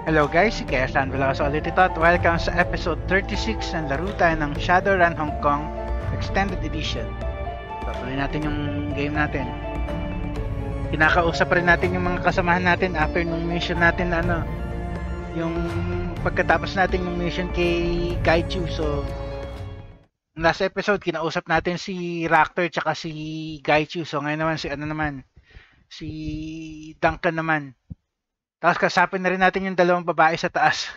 Hello guys, si Kesan Veloso ulit ito at welcome sa episode 36 ng laro tayo ng Shadowrun Hong Kong Extended Edition. Tuloy natin yung game natin. Kinakausap rin natin yung mga kasamahan natin after nung mission natin na yung pagkatapos natin yung mission kay Gaichu. So, last episode kinausap natin si Raptor tsaka si Gaichu. So ngayon naman si Duncan naman. Tapos kasapin na rin natin yung dalawang babae sa taas.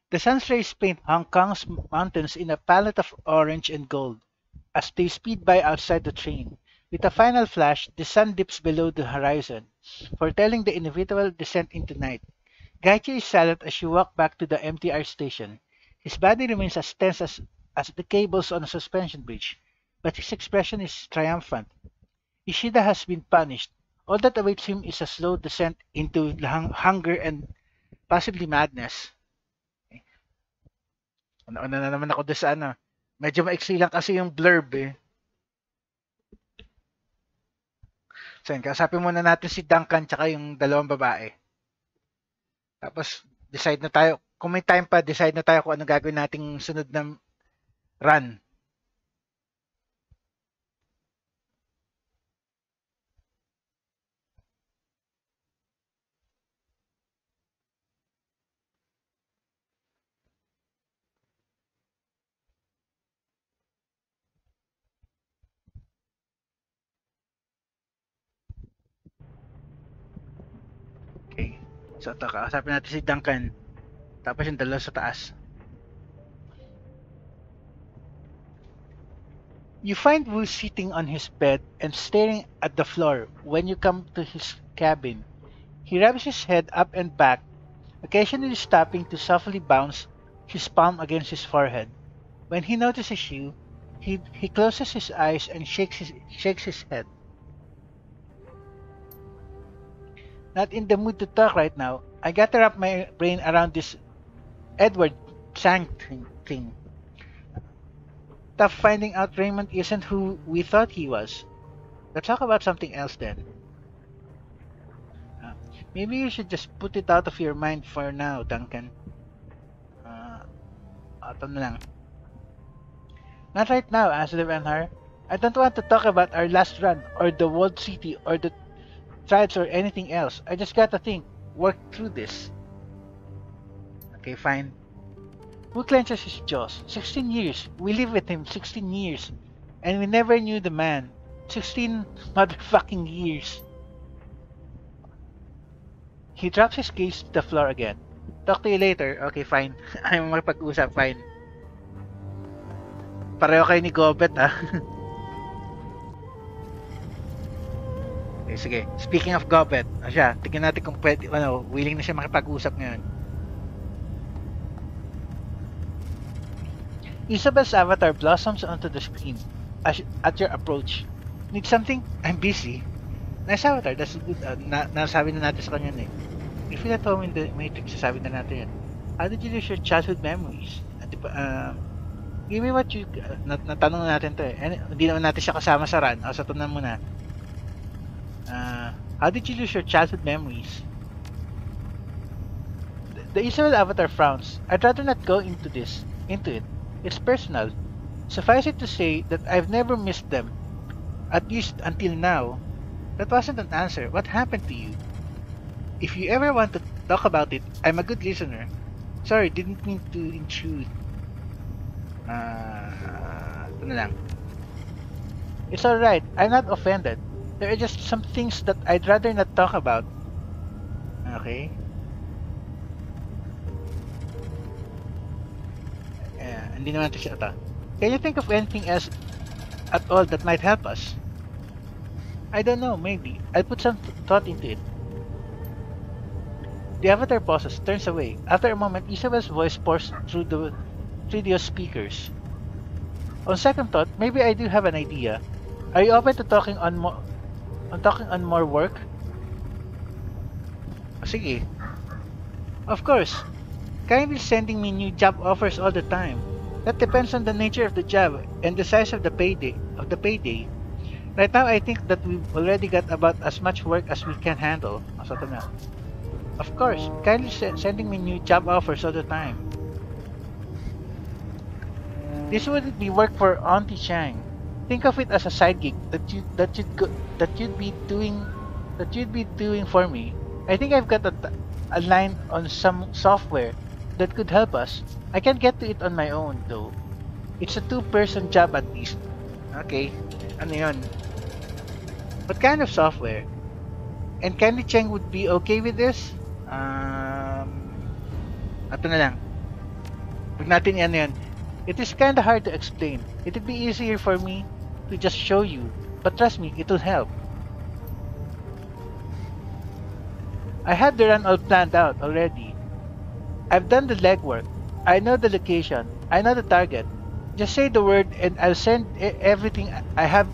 The sun's rays paint Hong Kong's mountains in a palette of orange and gold as they speed by outside the train. With a final flash, the sun dips below the horizon, foretelling the inevitable descent into night. Gaichi is silent as you walk back to the MTR station. His body remains as tense as the cables on a suspension bridge, but his expression is triumphant. Ishida has been punished. All that awaits him is a slow descent into hunger and possibly madness. Okay. Ano na naman ako doon sa Medyo maiksi lang kasi yung blurb eh. So yun, kasapin muna natin si Duncan tsaka yung dalawang babae. Tapos decide na tayo, kung may time pa, decide na tayo kung ano gagawin nating sunod na run. Okay. So ito, kakasapin natin si Duncan. Tapos yung dalawa sa taas. You find Wu sitting on his bed and staring at the floor when you come to his cabin. He rubs his head up and back, occasionally stopping to softly bounce his palm against his forehead. When he notices you, he closes his eyes and shakes his head. Not in the mood to talk right now. I gotta wrap my brain around this Edward Chang thing. Tough finding out Raymond isn't who we thought he was. Let's talk about something else then. Maybe you should just put it out of your mind for now, Duncan. Ito na lang. Not right now, answered Renhar. I don't want to talk about our last run, or the walled city, or the trials, or anything else. I just gotta work through this. Okay, fine. Who clenches his jaws? 16 years. We live with him 16 years. And we never knew the man. 16 motherfucking years. He drops his gaze to the floor again. Talk to you later. Okay, fine. Ayaw mo makipag-usap, fine. Pareho kayo ni Gobet, Okay, sige. Speaking of Gobet, siya, tingnan natin kung pwede, willing na siya makipag-usap ngayon. Isabel's avatar blossoms onto the screen at your approach. Need something? I'm busy. Nice avatar, that's good. Nasabi na natin sa kanya eh. If you feel at home in the Matrix, sasabi na natin yan. How did you lose your childhood memories? Give me what you... natanong na natin to eh. Hindi naman natin siya kasama sa run. O, sa tunan muna. How did you lose your childhood memories? The Isabel avatar frowns. I'd rather not go into it. It's personal. Suffice it to say that I've never missed them. At least until now. That wasn't an answer. What happened to you? If you ever want to talk about it, I'm a good listener. Sorry, didn't mean to intrude. Ito na lang. It's alright. I'm not offended. There are just some things that I'd rather not talk about. Okay? Hindi naman ito siya ito. Can you think of anything else at all that might help us? I don't know, maybe. I'll put some thought into it. The avatar pauses, turns away. After a moment, Isabel's voice pours through the radio speakers. On second thought, maybe I do have an idea. Are you open to talking on more work? Sige. Of course. Kindly sending me new job offers all the time. That depends on the nature of the job and the size of the payday. Right now, I think that we've already got about as much work as we can handle. So, ito na. Of course, kindly sending me new job offers all the time. This wouldn't be work for Auntie Chang. Think of it as a side gig that you'd be doing for me. I think I've got a line on some software that could help us. I can't get to it on my own though. It's a two-person job at least. Okay. Ano yun? What kind of software? And Candy Cheng would be okay with this? Ato na lang. Huwag natin yan yan. It is kinda hard to explain. It would be easier for me to just show you. But trust me, it'll help. I had the run all planned out already. I've done the legwork. I know the location. I know the target. Just say the word and I'll send everything I have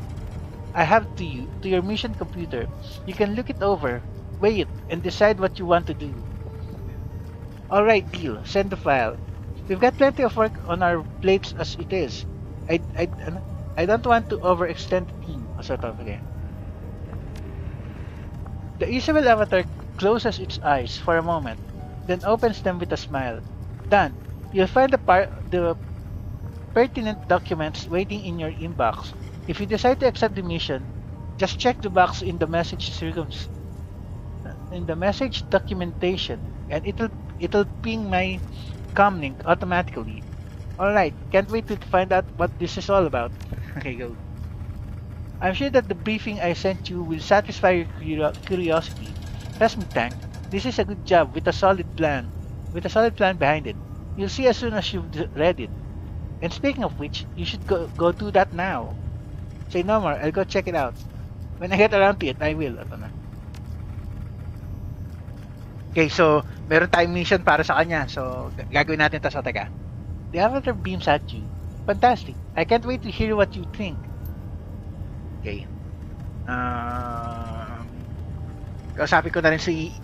to you, to your mission computer. You can look it over, weigh it, and decide what you want to do. Alright, deal. Send the file. We've got plenty of work on our plates as it is. I don't want to overextend the team. Okay. The Isabel avatar closes its eyes for a moment, then opens them with a smile. Done. You'll find the pertinent documents waiting in your inbox. If you decide to accept the mission, just check the box in the message documentation, and it'll ping my comlink automatically. Alright, can't wait to find out what this is all about. Okay, go. I'm sure that the briefing I sent you will satisfy your curiosity. Trust me, Tank, this is a good job with a solid plan. With a solid plan behind it. You'll see as soon as you've read it. And speaking of which, you should go do that now. Say no more, I'll go check it out. When I get around to it, I will. Ito na. Okay, so meron tayong mission para sa kanya. So gagawin natin ito. So teka. The avatar beams at you. Fantastic. I can't wait to hear what you think. Okay. Kausapin ko na rin si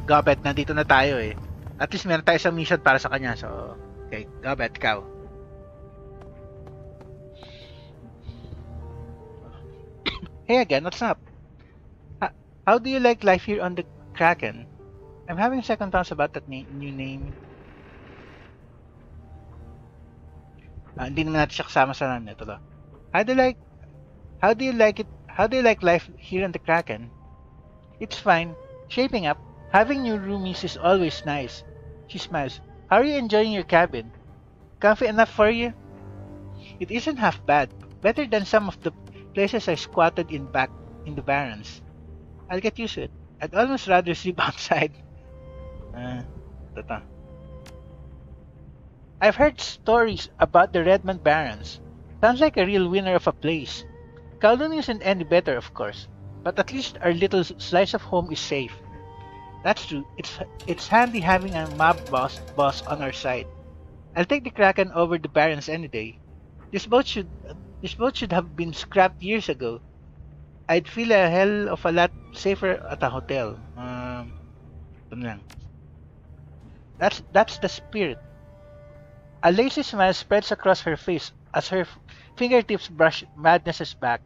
Gobet, nandito na tayo eh. At least meron tayo sa mission para sa kanya. So, okay, Gobet, ikaw. Hey again, what's up? How do you like life here on the Kraken? I'm having second thoughts about that new name. Hindi naman natin siya kasama sa namin. Ito lang. How do you like life here on the Kraken? It's fine. Shaping up. Having new roomies is always nice. She smiles. How are you enjoying your cabin? Comfy enough for you? It isn't half bad. Better than some of the places I squatted in back in the Barrens. I'll get used to it. I'd almost rather sleep outside. I've heard stories about the Redmond Barrens. Sounds like a real winner of a place. Kowloon isn't any better, of course, but at least our little slice of home is safe. That's true. It's handy having a mob boss on our side. I'll take the Kraken over the Barrens any day. This boat should have been scrapped years ago. I'd feel a hell of a lot safer at a hotel. That's the spirit. A lazy smile spreads across her face as her fingertips brush Madness's back.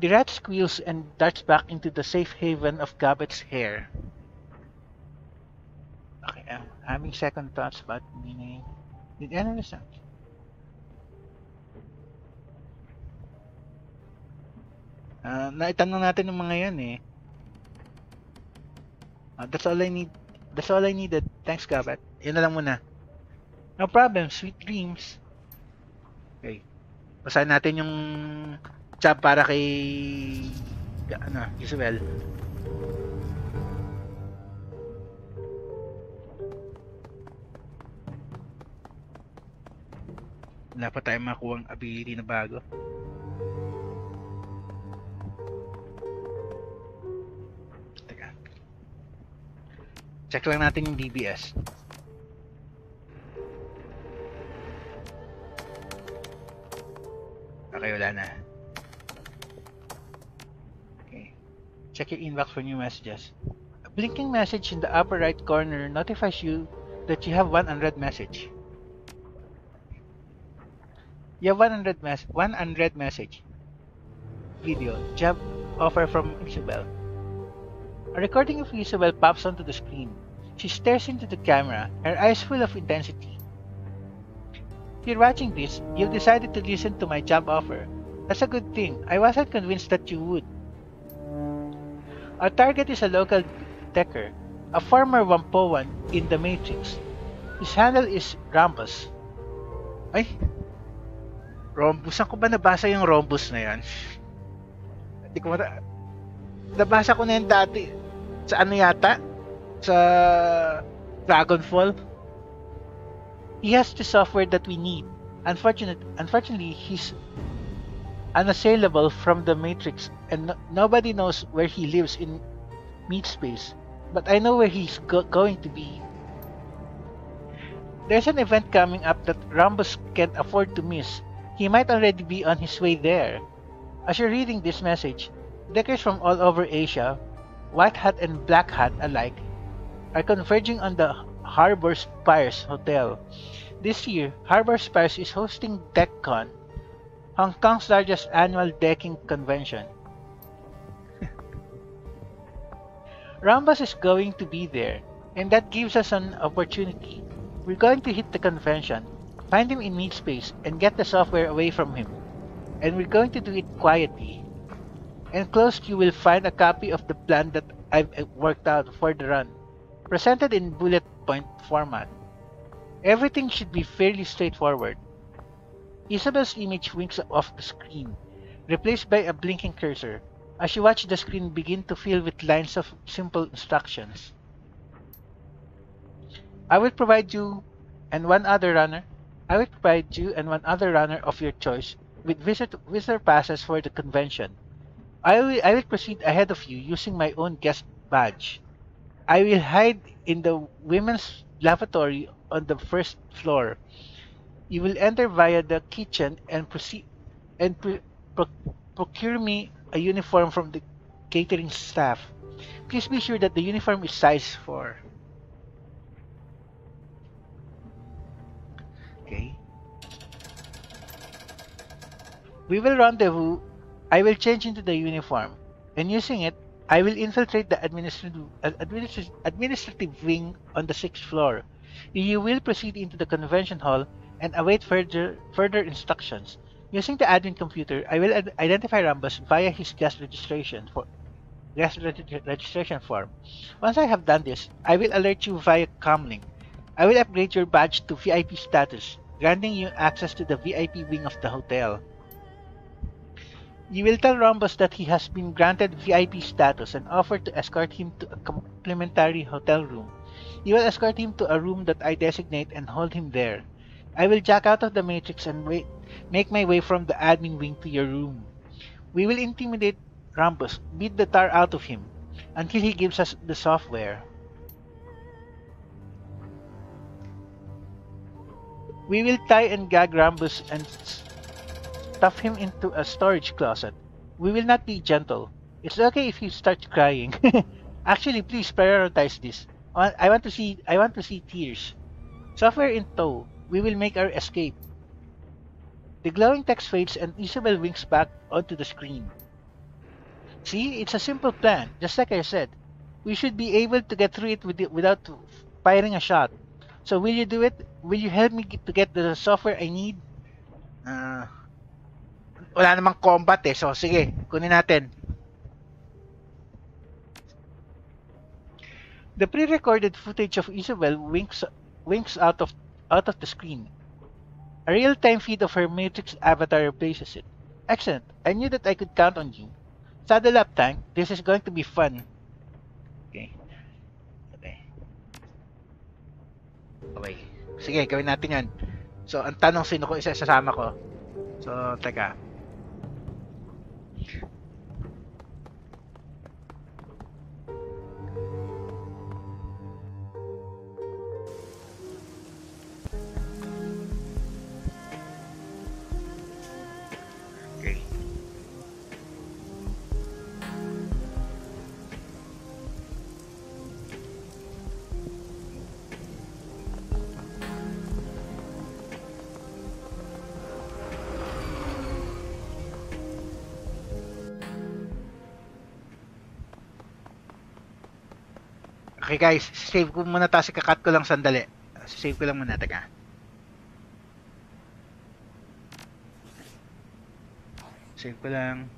The rat squeals and darts back into the safe haven of Gobet's hair. Okay, I'm having second thoughts about meaning. Did anyone understand? Naitanong natin ng mga yan eh. That's all I need. That's all I needed. Thanks, Gobet. Yun na lang muna. No problem. Sweet dreams. Okay. Basahin natin yung job para kay Isabel. Wala pa tayong makuhang ability na bago. Teka. Check lang natin yung DBS. Okay, wala na. Okay. Check your inbox for new messages. A blinking message in the upper right corner notifies you that you have one unread message. You have one unread message. Video. Job offer from Isabel. A recording of Isabel pops onto the screen. She stares into the camera, her eyes full of intensity. If you're watching this, you've decided to listen to my job offer. That's a good thing. I wasn't convinced that you would. Our target is a local decker, a former Wampoan in the Matrix. His handle is Rambus. Ay, Rhombus. Saan ko ba nabasa yung Rhombus na yan? Hindi ko nabasa ko na yan dati. Sa ano yata? Sa Dragonfall. He has the software that we need. Unfortunately, he's unassailable from the Matrix and nobody knows where he lives in meat space. But I know where he's going to be. There's an event coming up that Rambus can't afford to miss. He might already be on his way there. As you're reading this message, deckers from all over Asia, White Hat and Black Hat alike, are converging on the Harbor Spires Hotel. This year, Harbor Spires is hosting DeckCon, Hong Kong's largest annual decking convention. Rambus is going to be there, and that gives us an opportunity. We're going to hit the convention, find him in meat space, and get the software away from him. And we're going to do it quietly. Enclosed, you will find a copy of the plan that I've worked out for the run, presented in bullet point format. Everything should be fairly straightforward. Isabel's image winks off the screen, replaced by a blinking cursor, as you watch the screen begin to fill with lines of simple instructions. I will provide you and one other runner of your choice with visitor passes for the convention. I will proceed ahead of you using my own guest badge. I will hide in the women's lavatory on the first floor. You will enter via the kitchen and procure me a uniform from the catering staff. Please be sure that the uniform is size 4. Okay. We will rendezvous. I will change into the uniform, and using it, I will infiltrate the administrative wing on the 6th floor. You will proceed into the convention hall and await further instructions. Using the admin computer, I will identify Rambus via his guest registration form. Once I have done this, I will alert you via comlink. I will upgrade your badge to VIP status, granting you access to the VIP wing of the hotel. You will tell Rhombus that he has been granted VIP status and offer to escort him to a complimentary hotel room. You will escort him to a room that I designate and hold him there. I will jack out of the Matrix and make my way from the admin wing to your room. We will intimidate Rhombus, beat the tar out of him, until he gives us the software. We will tie and gag Rhombus and stuff him into a storage closet. We will not be gentle. It's okay if he starts crying. Actually, please prioritize this. I want to see tears. Software in tow. We will make our escape. The glowing text fades and Isabel winks back onto the screen. See, it's a simple plan, just like I said. We should be able to get through it without firing a shot. So will you do it? Will you help me to get the software I need? Wala namang combat eh. So sige, kunin natin. The pre-recorded footage of Isabel winks out of the screen. A real-time feed of her Matrix avatar replaces it. Excellent. I knew that I could count on you. Saddle up, Tank. This is going to be fun. Okay. Sige, gawin natin yan. So, ang tanong, sino ko isasama ko? So, teka. Okay guys, save ko muna tapos ikakat ko lang sandali. Save ko lang muna, teka. Save ko lang.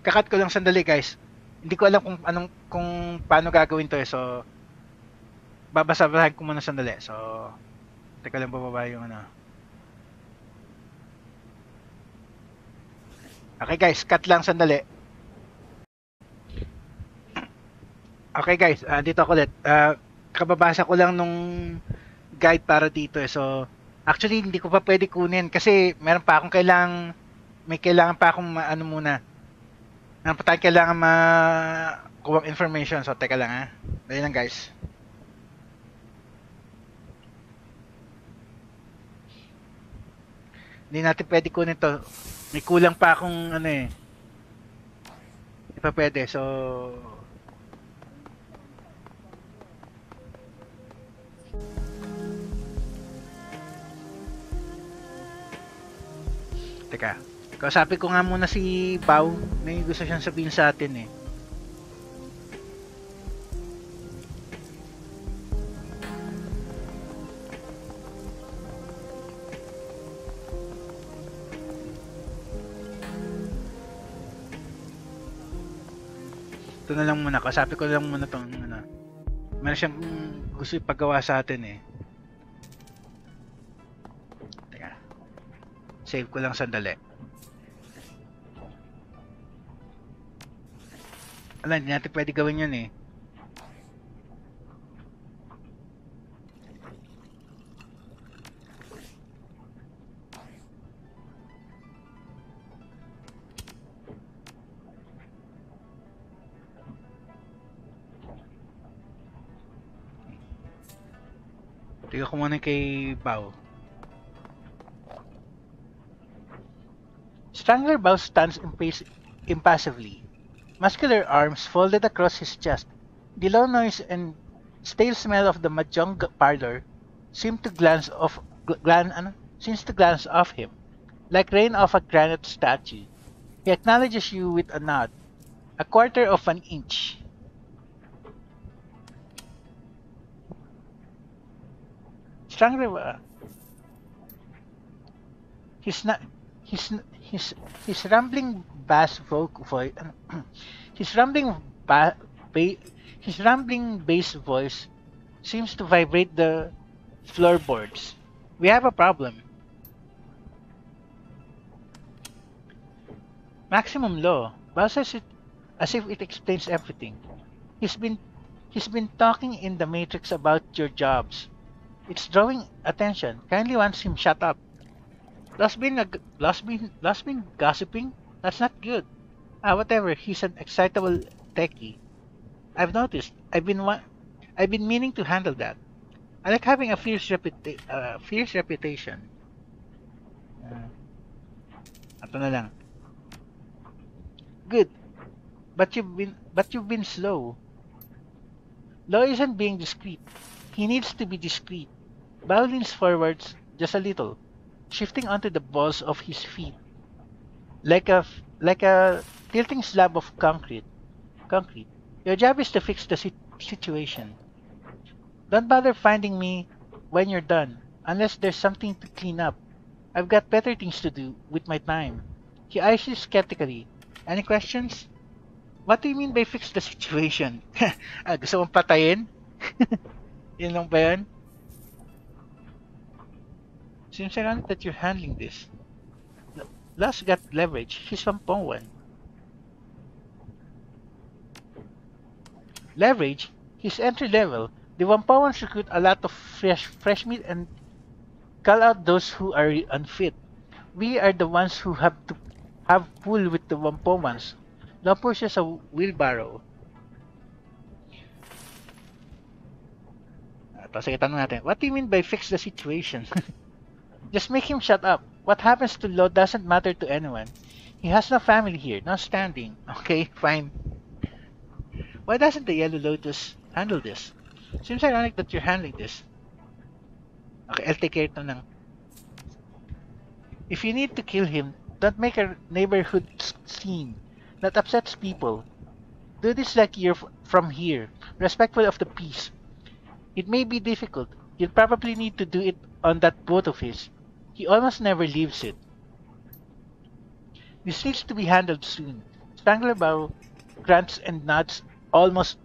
Kakat ko lang sandali guys. Hindi ko alam kung paano gagawin to eh. So babasahin ko muna sandali. So teka lang bababa yung ano. Okay guys, cut lang sandali. Okay guys, dito ako ulit. Kababasa ko lang nung guide para dito eh. So actually hindi ko pa pwede kunin kasi meron pa akong may kailangan pa akong ano muna. Meron pa tayong kailangan kuha information. So teka lang ha. Dali lang guys. Hindi natin pwede kunin to. May kulang pa akong ano eh. Hindi pa pwede. So teka. Kausapin ko nga muna si Bao. May gusto siyang sabihin sa atin eh. Ito na lang muna. Kausapin ko lang muna itong ano. Meron siyang gusto ipagawa sa atin eh. Teka. Save ko lang sandali. Alam, hindi natin pwede gawin yun eh. Tingnan ko muna kay Bao. Strangler Bao stands impassively. Muscular arms folded across his chest. The low noise and stale smell of the mahjong parlor seems to glance off him, like rain off a granite statue. He acknowledges you with a nod, a quarter of an inch. Strangler, his na his rambling bass voice, his rambling ba, ba, his rambling bass voice seems to vibrate the floorboards. We have a problem. Maximum law. Bao says it as if it explains everything. He's been he's been talking in the Matrix about your jobs. It's drawing attention. Kindly wants him shut up. Lost been gossiping? That's not good. Whatever, he's an excitable techie. I've noticed. I've been meaning to handle that. I like having a fierce reputation. Uh, Ato na lang. Good. But you've been slow. Law isn't being discreet. He needs to be discreet. Bao leans forwards just a little, shifting onto the balls of his feet, like a tilting slab of concrete. Concrete. Your job is to fix the situation. Don't bother finding me when you're done, unless there's something to clean up. I've got better things to do with my time. He eyes you skeptically. Any questions? What do you mean by fix the situation? Gusto mong patayin? Yun lang ba yun? Seems ironic that you're handling this. Last got leverage. He's from Pongwan. Leverage? He's entry level. The Wampawans recruit a lot of fresh meat and call out those who are unfit. We are the ones who have to have pull with the Wampawans. Now pushes a wheelbarrow. Tapos tanong natin, what do you mean by fix the situation? Just make him shut up. What happens to Law doesn't matter to anyone. He has no family here, no standing. Okay, fine. Why doesn't the Yellow Lotus handle this? Seems ironic that you're handling this. Okay, I'll take care ito lang. If you need to kill him, don't make a neighborhood scene. That upsets people. Do this like you're from here, respectful of the peace. It may be difficult. You'll probably need to do it on that boat of his. He almost never leaves it. This needs to be handled soon. Strangler bow grunts and nods almost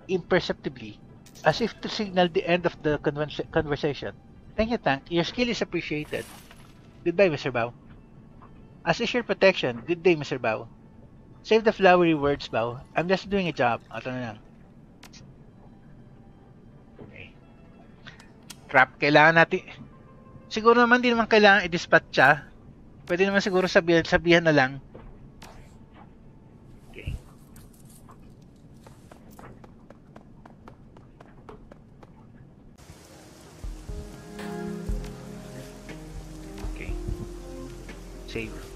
imperceptibly, as if to signal the end of the conversation. Thank you, Tank. Your skill is appreciated. Goodbye, Mr. Bao. As is your protection, good day, Mr. Bao. Save the flowery words, Bao. I'm just doing a job. Ito na lang. Okay. Crap, kailangan natin... Siguro naman, di naman kailangan i-dispatch siya. Pwede naman siguro sabihan na lang. Okay. Okay. Save.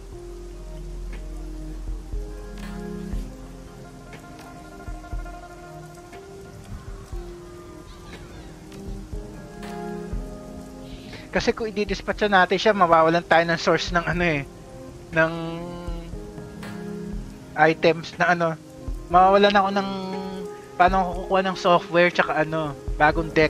Kasi kung i-dispatch natin siya, mawawalan tayo ng source ng ano eh, ng items na ano, mawawalan ako ng paano ako kukuha ng software tsaka ano, bagong deck.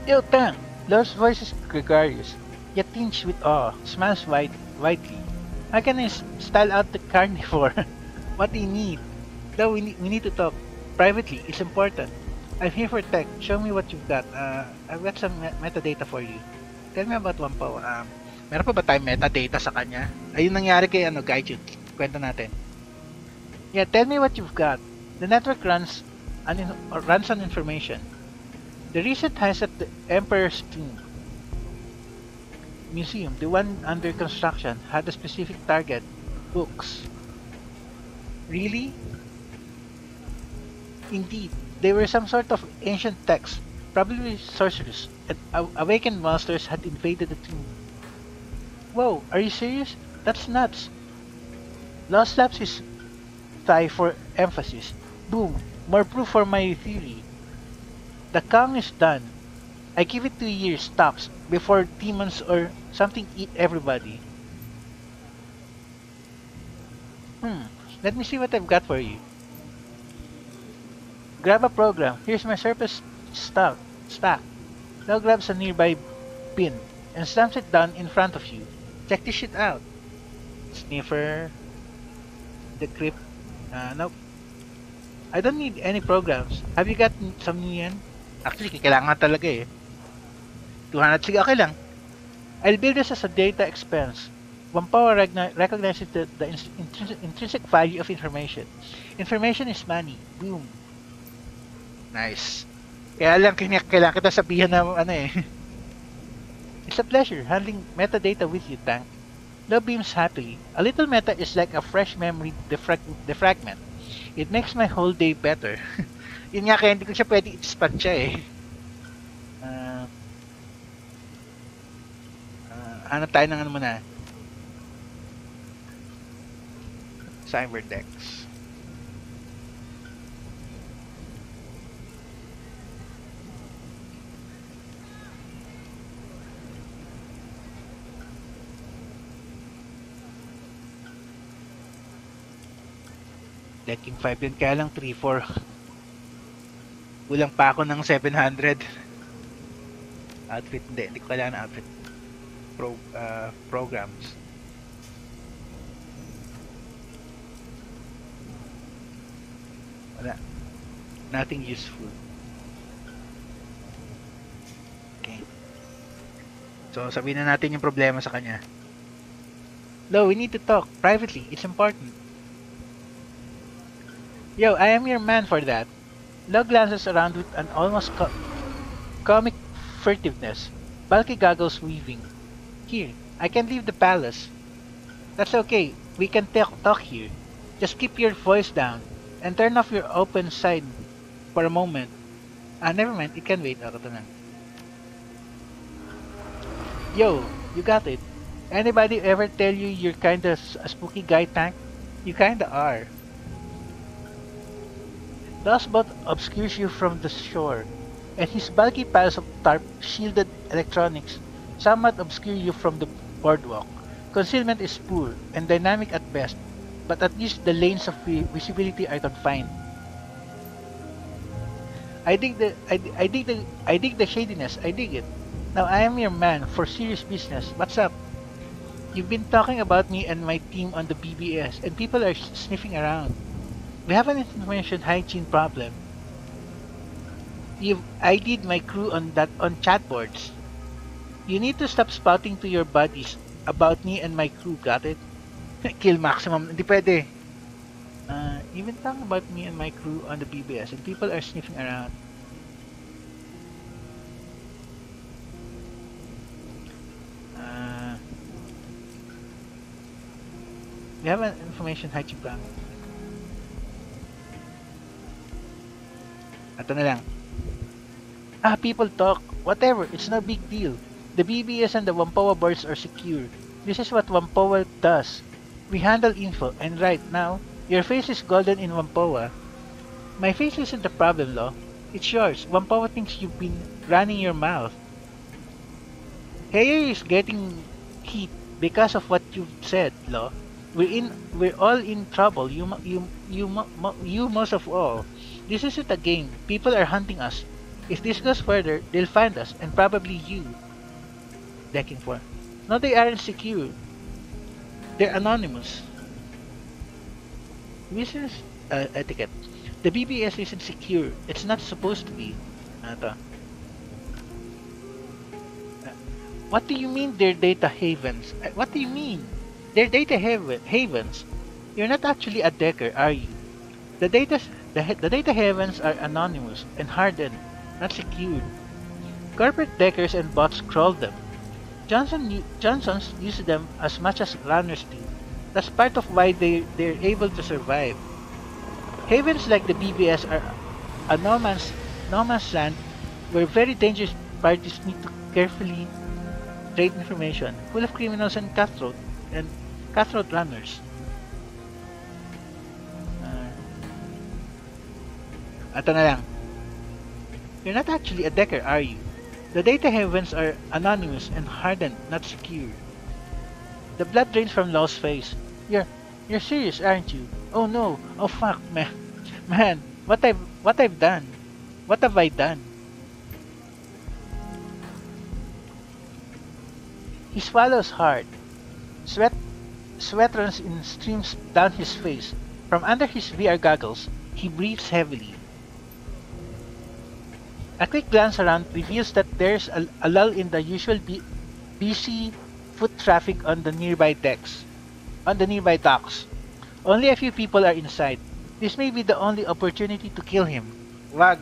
Yo, Tang! Love's voice is gregarious, yet tinged with awe, smiles widely. How can I style out the carnivore? What do you need? Though we need to talk. Privately, it's important. I'm here for tech. Show me what you've got. I've got some metadata for you. Tell me about Wampaw. Meron pa ba tayong metadata sa kanya? Ayun nangyari kay Gaijut. Kwento natin. Yeah, tell me what you've got. The network runs on information. The recent heist at the Emperor's Tomb Museum, the one under construction, had a specific target: books. Really? Indeed, they were some sort of ancient texts, probably sorcerers, and awakened monsters had invaded the tomb. Whoa, are you serious? That's nuts. Law slaps his thigh for emphasis. Boom, more proof for my theory. The Kang is done. I give it 2 years tops before demons or something eat everybody. Let me see what I've got for you. Grab a program. Here's my surplus stack. Now grabs a nearby bin and slams it down in front of you. Check this shit out. Sniffer. Decrypt. Nope. I don't need any programs. Have you got some new yan? Actually, kailangan talaga eh. 200, sige, okay lang. I'll build this as a data expense. Wampaw recognizes the intrinsic value of information. Information is money. Boom. Nice. Kaya lang, kailangan kita sabihan na ano eh. It's a pleasure handling metadata with you, Tank. Love beams happily. A little meta is like a fresh memory defragment. It makes my whole day better. Yun nga, kaya hindi ko siya pwede i-dispatch siya eh. Hanap tayo ng ano muna. Cyberdex. Decking 5 din, kaya lang 3-4. Kulang pa ako ng 700. Outfit, hindi ko kailangan ng outfit. Programs. Wala. Nothing useful. Okay. So, sabihin na natin yung problema sa kanya. Lo, we need to talk privately. It's important. Yo, I am your man for that. Lo glances around with an almost comic furtiveness, bulky goggles weaving. Here, I can leave the palace. That's okay. We can talk here. Just keep your voice down. and turn off your open side for a moment. Never mind, it can wait. Ito na. Yo, you got it. Anybody ever tell you you're kinda a spooky guy, Tank? You kinda are. The boat obscures you from the shore, and his bulky piles of tarp shielded electronics somewhat obscure you from the boardwalk. Concealment is poor and dynamic at best, but at least the lanes of visibility are confined. I dig the shadiness. I dig it. Now I am your man for serious business. What's up? You've been talking about me and my team on the BBS, and people are sniffing around. We have an information hygiene problem. You've ID'd my crew on chatboards. You need to stop spouting to your buddies about me and my crew, got it? Kill maximum. Hindi pwede. You've been talking about me and my crew on the BBS, and people are sniffing around. We have an information hygiene plan. Ito na lang. People talk. Whatever, it's no big deal. The BBS and the Wampoa boards are secure. This is what Wampoa does. We handle info, and right now, your face is golden in Wampoa. My face isn't the problem, Lo. It's yours. Wampoa thinks you've been running your mouth. Heyo is getting heat because of what you've said, Lo. We're all in trouble. You most of all. This isn't a game. People are hunting us. If this goes further, they'll find us, and probably you. Decking 4. No, they aren't secure. They're anonymous. Business etiquette. The BBS isn't secure. It's not supposed to be. Ito. What do you mean they're data havens? What do you mean? They're data havens. You're not actually a decker, are you? The data havens are anonymous and hardened, not secured. Corporate deckers and bots crawl them. Johnsons use them as much as runners do. That's part of why they're able to survive. Havens like the BBS are a no man's land where very dangerous parties need to carefully trade information, full of criminals and cutthroat runners. Ito na lang. You're not actually a decker, are you? The data havens are anonymous and hardened, not secure. The blood drains from Law's face. You're serious, aren't you? Oh no! Oh fuck, man! Man, what I've done? What have I done? He swallows hard. Sweat runs in streams down his face. From under his VR goggles, he breathes heavily. A quick glance around reveals that there's a lull in the usual busy foot traffic on the nearby docks. Only a few people are inside. This may be the only opportunity to kill him. Wag.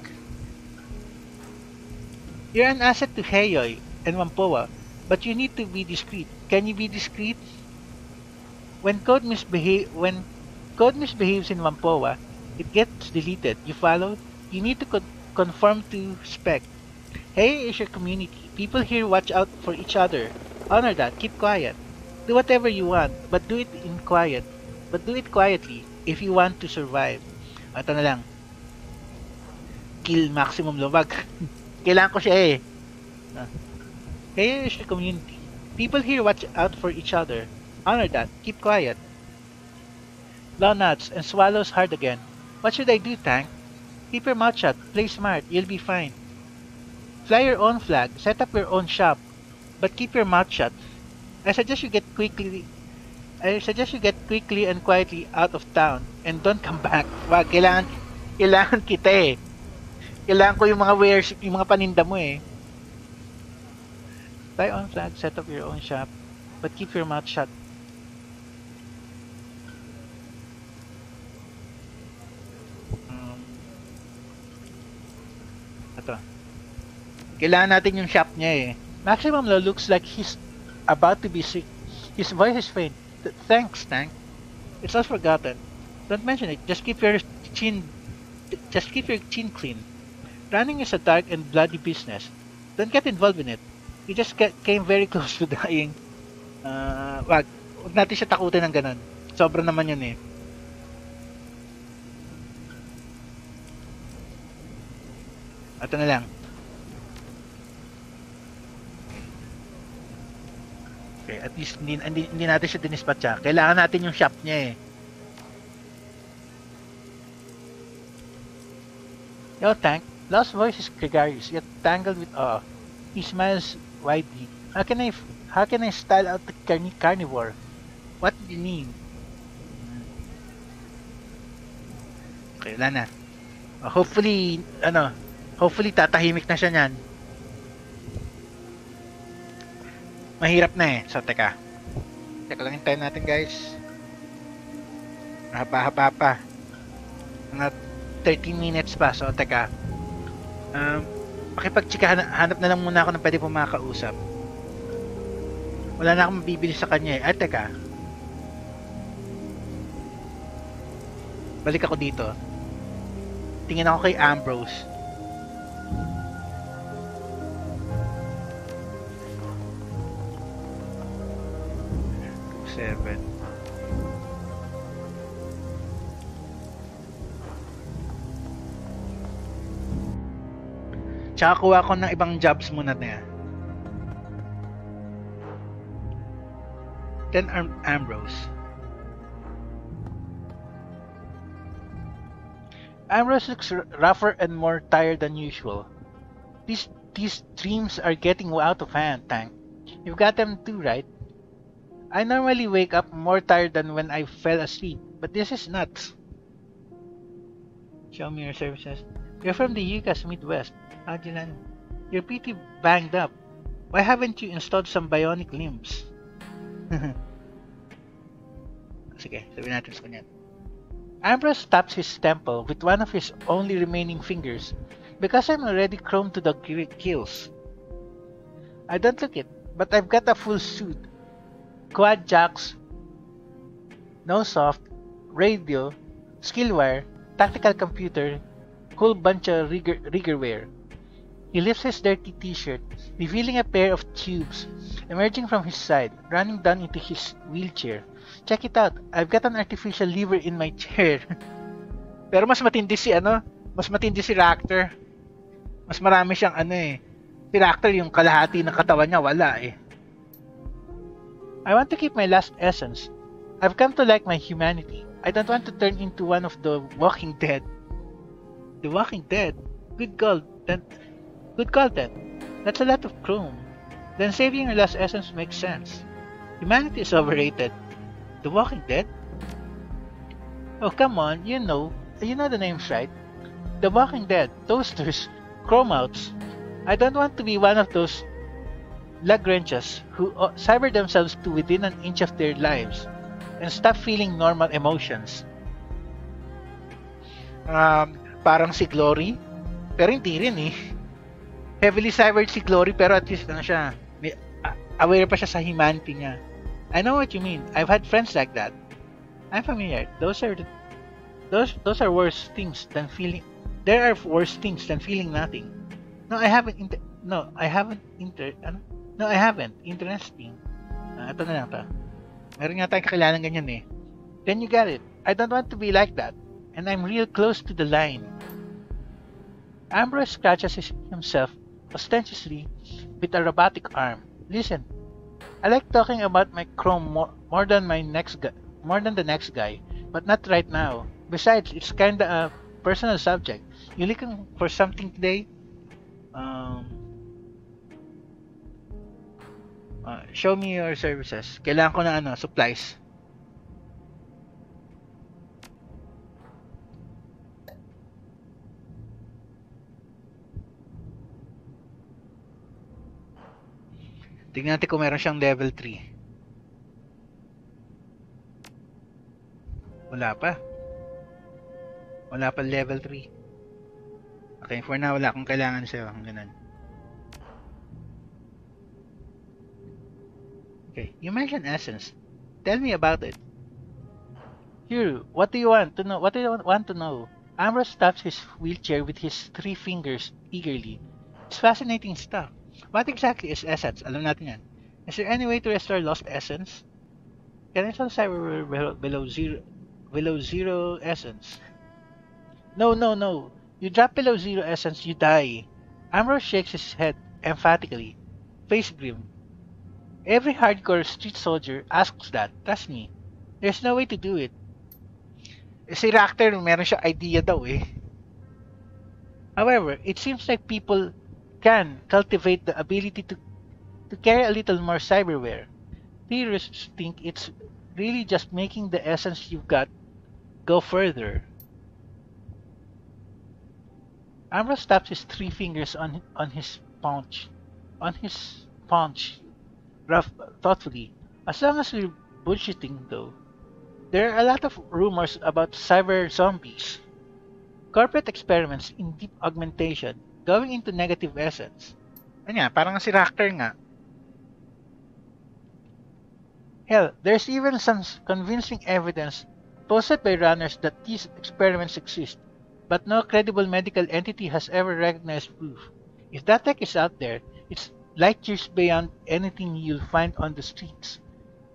You're an asset to Heyoy and Wampoa, but you need to be discreet. Can you be discreet? When code misbehaves in Wampoa, it gets deleted. You follow? You need to conform to spec. Hey is your community. People here watch out for each other. Honor that. Keep quiet. Do whatever you want, but do it quietly if you want to survive. Ito na lang. Kill maximum lumag. Kailangan ko siya eh. Hey is your community. People here watch out for each other. Honor that. Keep quiet. Law nods and swallows hard again. What should I do, Tank? Keep your mouth shut. Play smart. You'll be fine. Fly your own flag. Set up your own shop. But keep your mouth shut. I suggest you get quickly and quietly out of town and don't come back. Wag, kailangan kita eh. Kailangan ko yung mga wares, yung mga paninda mo eh. Fly your own flag. Set up your own shop. But keep your mouth shut. Ito. Kailangan natin yung shop niya eh. Maximum Law looks like he's about to be sick. His voice is faint. Thanks, Tank. It's all forgotten. Don't mention it. Just keep your just keep your chin clean. Running is a dark and bloody business. Don't get involved in it. You just came very close to dying. Wag natin siya takutin ng ganun. Sobra naman yun eh. Ito na lang. Okay, at least hindi natin siya dinispatcha. Kailangan natin yung shop niya eh. Yo, Tank. Lost voice is gregarious, yet tangled with awe. He smiles widely. How can I style out the carnivore? What do you mean? Okay, wala na. Hopefully tatahimik na siya niyan. Mahirap na eh. So, teka lang, hintayin natin guys. Haba pa. Mga 13 minutes pa. So, teka. Pakipag-chika, hanap na lang muna ako ng pwede pong makakausap. Wala na akong mabibili sa kanya eh. Ay, teka. Balik ako dito. Tingin ako kay Ambrose. Seven. Tsaka kuha ko ng ibang jobs muna na yan. Then Ambrose. Ambrose looks rougher and more tired than usual. These dreams are getting out of hand, Tank. You've got them too, right? I normally wake up more tired than when I fell asleep, but this is nuts. Show me your services. You're from the UCAS Midwest. How'd you land? You're pretty banged up. Why haven't you installed some bionic limbs? Sige, sabihin natin sa kanya. Ambrose taps his temple with one of his only remaining fingers because I'm already chrome to the gills. I don't look it, but I've got a full suit. Quad jacks, no soft, radio, skill wire, tactical computer, whole bunch of rigger wear. He lifts his dirty t-shirt, revealing a pair of tubes emerging from his side, running down into his wheelchair. Check it out, I've got an artificial liver in my chair. Pero mas matindi si Raptor. Mas marami siyang Si Raptor yung kalahati ng katawan niya, wala eh. I want to keep my last essence. I've come to like my humanity. I don't want to turn into one of the Walking Dead. The Walking Dead? Good call, then. That's a lot of chrome. Then saving your last essence makes sense. Humanity is overrated. The Walking Dead? Oh, come on, you know the names, right? The Walking Dead, Toasters, Chromouts. I don't want to be one of those lagranges who cyber themselves to within an inch of their lives and stop feeling normal emotions. Parang si Glory, pero hindi rin eh. Heavily cybered si Glory, pero at least aware pa siya sa humanity niya. I know what you mean. I've had friends like that. I'm familiar. Those are worse things than feeling. There are worse things than feeling nothing. No, I haven't. Interesting. Ito na lang to. Meron nga tayong kakilanang ganyan eh. Then you got it. I don't want to be like that. And I'm real close to the line. Ambrose scratches himself ostentiously with a robotic arm. Listen, I like talking about my chrome more than the next guy, but not right now. Besides, it's kinda a personal subject. You looking for something today? Show me your services. Kailangan ko ng supplies. Tingnan natin kung meron siyang level 3. Wala pa level 3. Okay, for now wala akong kailangan sa'yo. Ganun. Okay, you mentioned essence. Tell me about it. Here, what do you want to know? Ambrose taps his wheelchair with his 3 fingers eagerly. It's fascinating stuff. What exactly is essence? Alam natin yan. Is there any way to restore lost essence? Can I tell cyber below zero essence? No, no, no. You drop below zero essence, you die. Ambrose shakes his head emphatically, face grim. Every hardcore street soldier asks that. Trust me. There's no way to do it. Si Ractor, meron siya idea daw eh. However, it seems like people can cultivate the ability to carry a little more cyberware. Theorists think it's really just making the essence you've got go further. Ambrose taps his 3 fingers on his paunch. On his paunch. Rough, thoughtfully. As long as we're bullshitting though. There are a lot of rumors about cyber zombies. Corporate experiments in deep augmentation going into negative essence. Ano parang si Ractor nga. Hell, there's even some convincing evidence posted by runners that these experiments exist, but no credible medical entity has ever recognized proof. If that tech is out there, it's light years beyond anything you'll find on the streets.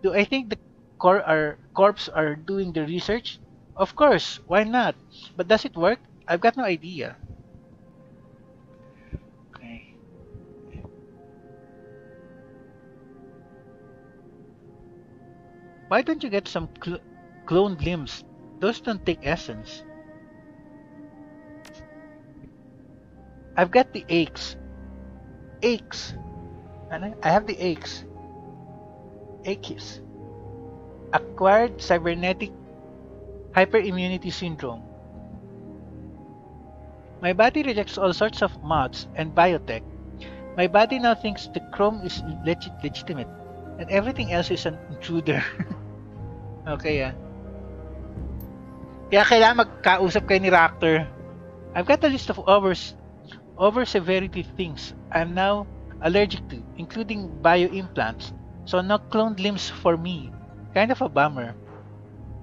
Do I think the corps are doing the research? Of course, why not? But does it work? I've got no idea. Okay. Why don't you get some cloned limbs? Those don't take essence. I've got the aches. Aches. I have the aches. Aches. Acquired cybernetic hyperimmunity syndrome. My body rejects all sorts of mods and biotech. My body now thinks the chrome is legitimate and everything else is an intruder. Okay, Kaya kailangan magkausap kayo ni Raptor. I've got a list of over-severity things I'm now allergic to, including bioimplants, so no cloned limbs for me. Kind of a bummer.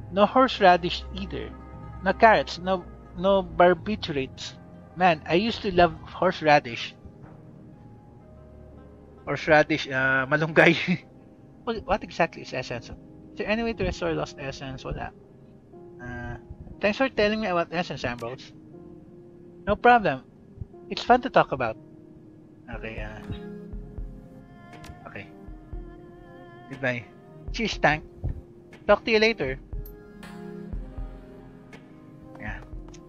No horseradish either. No carrots, no barbiturates. Man, I used to love horseradish. Horseradish, malunggay. What exactly is essence? Is there any way to restore lost essence? Wala. Thanks for telling me about essence, Ambrose. No problem. It's fun to talk about. Okay, okay. Goodbye. Cheers, Tank. Talk to you later. Yeah.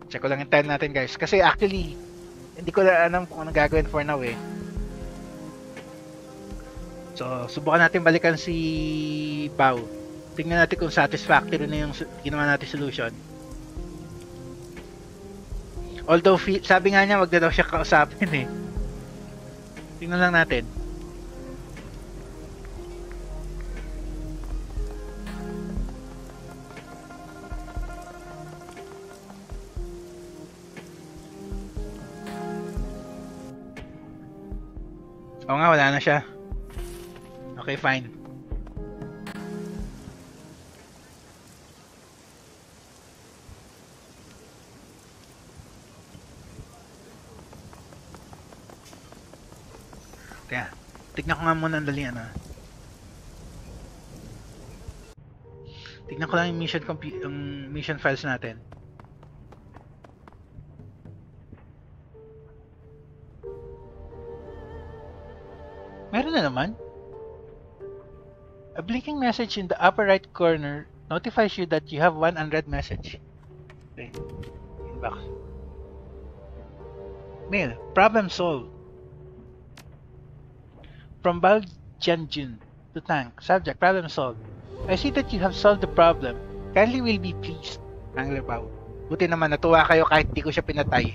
Check ko lang yung time natin, guys. Kasi actually, hindi ko na alam kung anong gagawin for now eh. So, subukan natin balikan si Pau. Tingnan natin kung satisfactory na yung ginawa natin solution. Although, sabi nga niya, wag na daw siya kausapin eh. Tingnan lang natin. Oo nga, wala na siya. Okay, fine. Kaya, tignan ko nga muna ang dalian Tignan ko lang yung mission files natin. Meron na naman. A blinking message in the upper right corner notifies you that you have one unread message. Okay. Inbox. Mail. Problem solved. From Bao Jianjun to Tank. Subject. Problem solved. I see that you have solved the problem. Kindly will be pleased. Angler Bao. Buti naman natuwa kayo kahit di ko siya pinatay.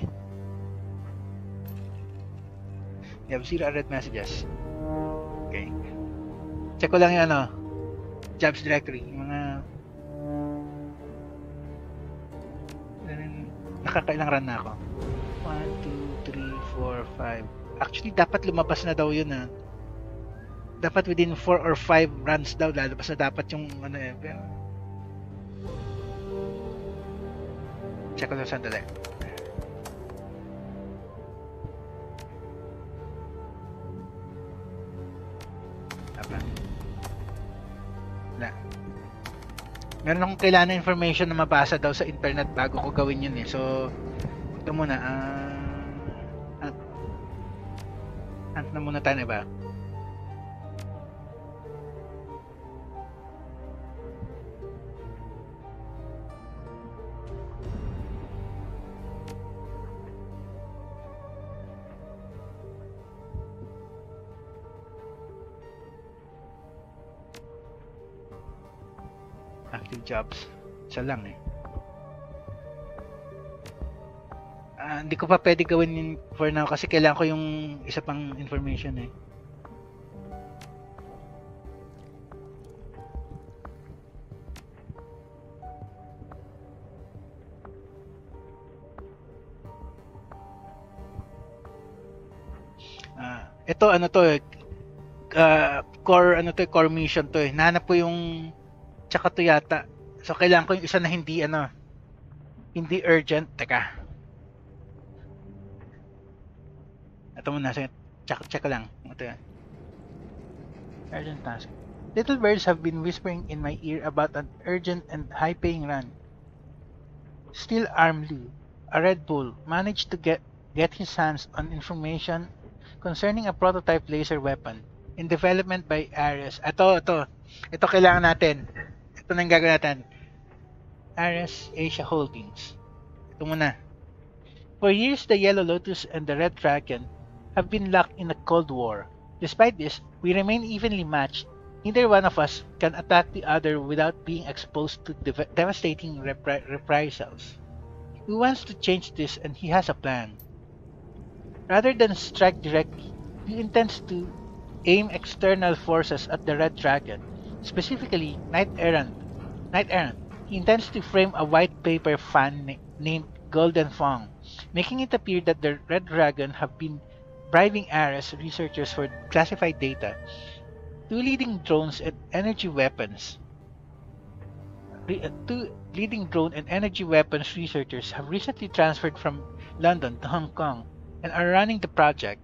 You have 0 unread messages. Okay. Check ko lang yung jobs directory. Yung mga nakakailang run na ako. 1, 2, 3, 4, 5. Actually, dapat lumabas na daw yun Dapat within 4 or 5 runs daw lalabas na dapat yung Check ko lang sandali. Wala. Meron akong kailangan information na mabasa daw sa internet bago ko gawin yun eh. So, ito muna. Hunt na muna tayo, ba? Active jobs. Isa lang eh. Hindi ko pa pwede gawin yun for now kasi kailangan ko yung isa pang information eh. Ito ano to eh. Core mission to eh. Nahanap ko yung tsaka to yata. So kailangan ko yung isa na hindi hindi urgent. Teka. Ito muna, check lang. Ito yan. Urgent task. Little birds have been whispering in my ear about an urgent and high-paying run. Still armly, a Red Bull managed to get his hands on information concerning a prototype laser weapon in development by Ares. Ito kailangan natin. Ito na yung gagawin natin. Ares Asia Holdings. Ito muna. For years, the Yellow Lotus and the Red Dragon have been locked in a Cold War. Despite this, we remain evenly matched. Neither one of us can attack the other without being exposed to devastating reprisals. He wants to change this and he has a plan. Rather than strike directly, he intends to aim external forces at the Red Dragon, specifically Knight Errant. He intends to frame a white paper fan named Golden Fong, making it appear that the Red Dragon have been bribing Ares researchers for classified data. Two leading drone and energy weapons researchers have recently transferred from London to Hong Kong and are running the project.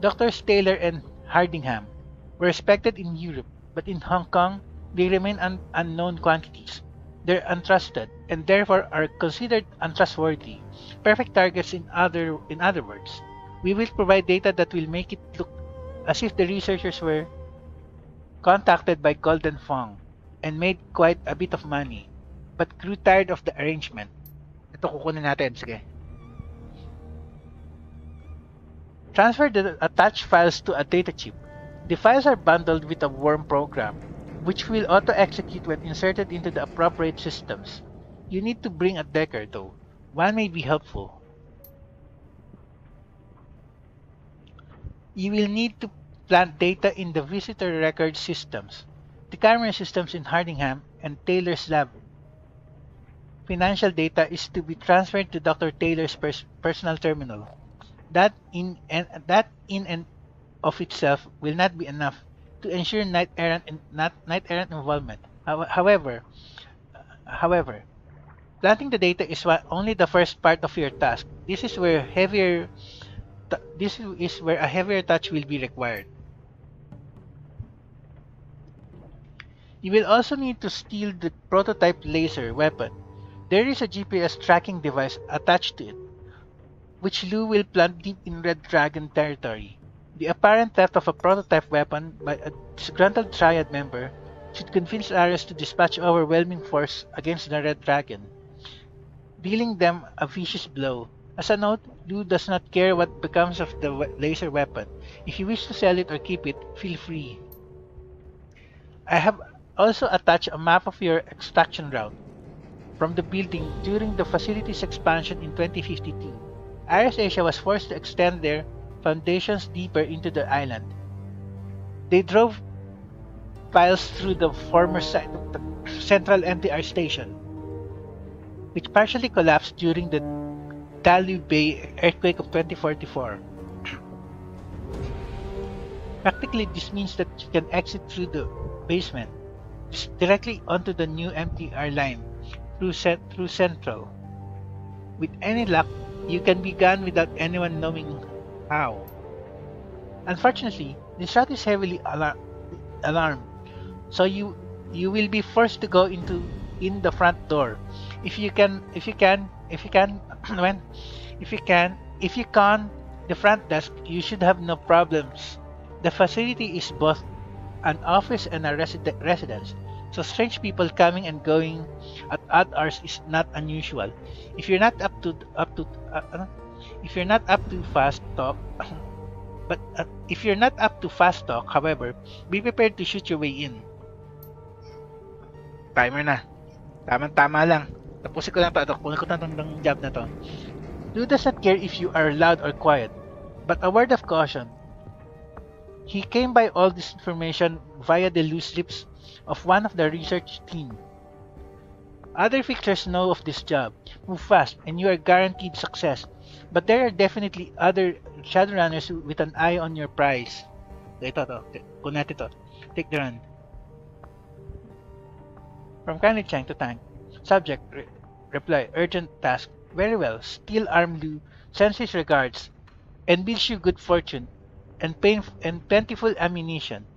Drs. Taylor and Hardingham were respected in Europe, but in Hong Kong, they remain unknown quantities. They're untrusted and therefore are considered untrustworthy. Perfect targets in other words. We will provide data that will make it look as if the researchers were contacted by Golden Fong and made quite a bit of money, but grew tired of the arrangement. Ito kukunin natin, sige. Transfer the attached files to a data chip. The files are bundled with a worm program, which will auto-execute when inserted into the appropriate systems. You need to bring a decker though. One may be helpful. You will need to plant data in the visitor record systems, the camera systems in Hardingham and Taylor's lab. Financial data is to be transferred to Dr. Taylor's personal terminal. That in and of itself will not be enough to ensure Knight Errant involvement. However, planting the data is only the first part of your task. This is where a heavier touch will be required. You will also need to steal the prototype laser weapon. There is a GPS tracking device attached to it, which Lou will plant deep in Red Dragon territory. The apparent theft of a prototype weapon by a disgruntled Triad member should convince Ares to dispatch overwhelming force against the Red Dragon, dealing them a vicious blow. As a note, Lou does not care what becomes of the laser weapon. If you wish to sell it or keep it, feel free. I have also attached a map of your extraction route from the building during the facility's expansion in 2052. Ares Asia was forced to extend their foundations deeper into the island. They drove piles through the former site of the central NTR station, which partially collapsed during the Dalu Bay earthquake of 2044. Practically, this means that you can exit through the basement directly onto the new MTR line, through Central. With any luck, you can be gone without anyone knowing how. Unfortunately, this route is heavily alarmed, so you will be forced to go in the front door. If you can, when if you can, the front desk, you should have no problems. The facility is both an office and a residence, so strange people coming and going at odd hours is not unusual. If you're not up to if you're not up to fast talk, but if you're not up to fast talk, however, be prepared to shoot your way in. Timer na. Tama lang. Tapusin ko lang to. Kunin ko na tong job na to. Lou does not care if you are loud or quiet, but a word of caution. He came by all this information via the loose lips of one of the research team. Other fixers know of this job. Move fast, and you are guaranteed success. But there are definitely other Shadowrunners with an eye on your prize. Ito to. Kunin natin to. Take the run. From Kindly Chang to Tank. Subject. Reply. Urgent task. Very well. Steel arm Lu sends his regards and bids you good fortune and plentiful ammunition.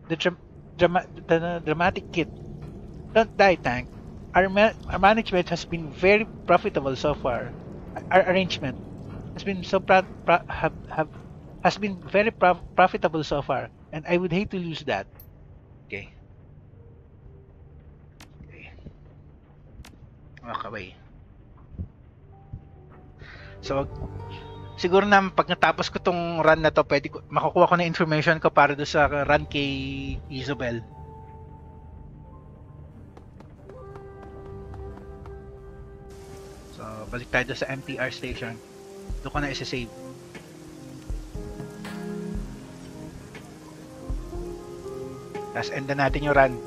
The dramatic kit. Don't die, Tank. Our management has been very profitable so far. Our arrangement has been has been very profitable so far, and I would hate to lose that. Okay. Okay. So, siguro na pag natapos ko tong run na to, makukuha ko na information ko para do sa run kay Isabel. So, balik tayo sa MTR station. Doon ko na isa-save. Tapos end na natin yung run.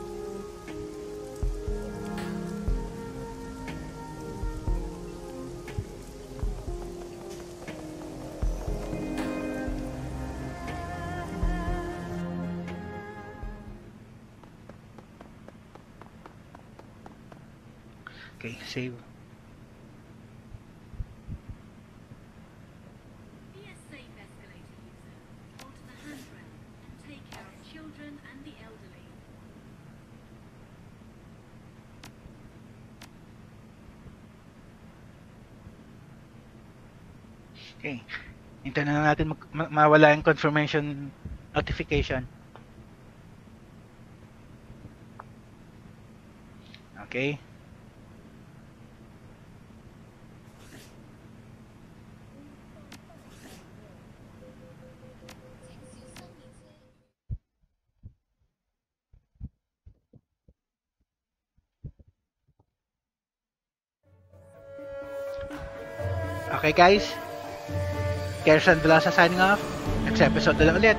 Okay, save. Be a safe escalator user. Hold the handrail and take care of children and the elderly. Okay. Hintayin na natin mawala yung confirmation notification. Okay. Okay guys, Kersan Velosa signing off. Next episode na lang ulit.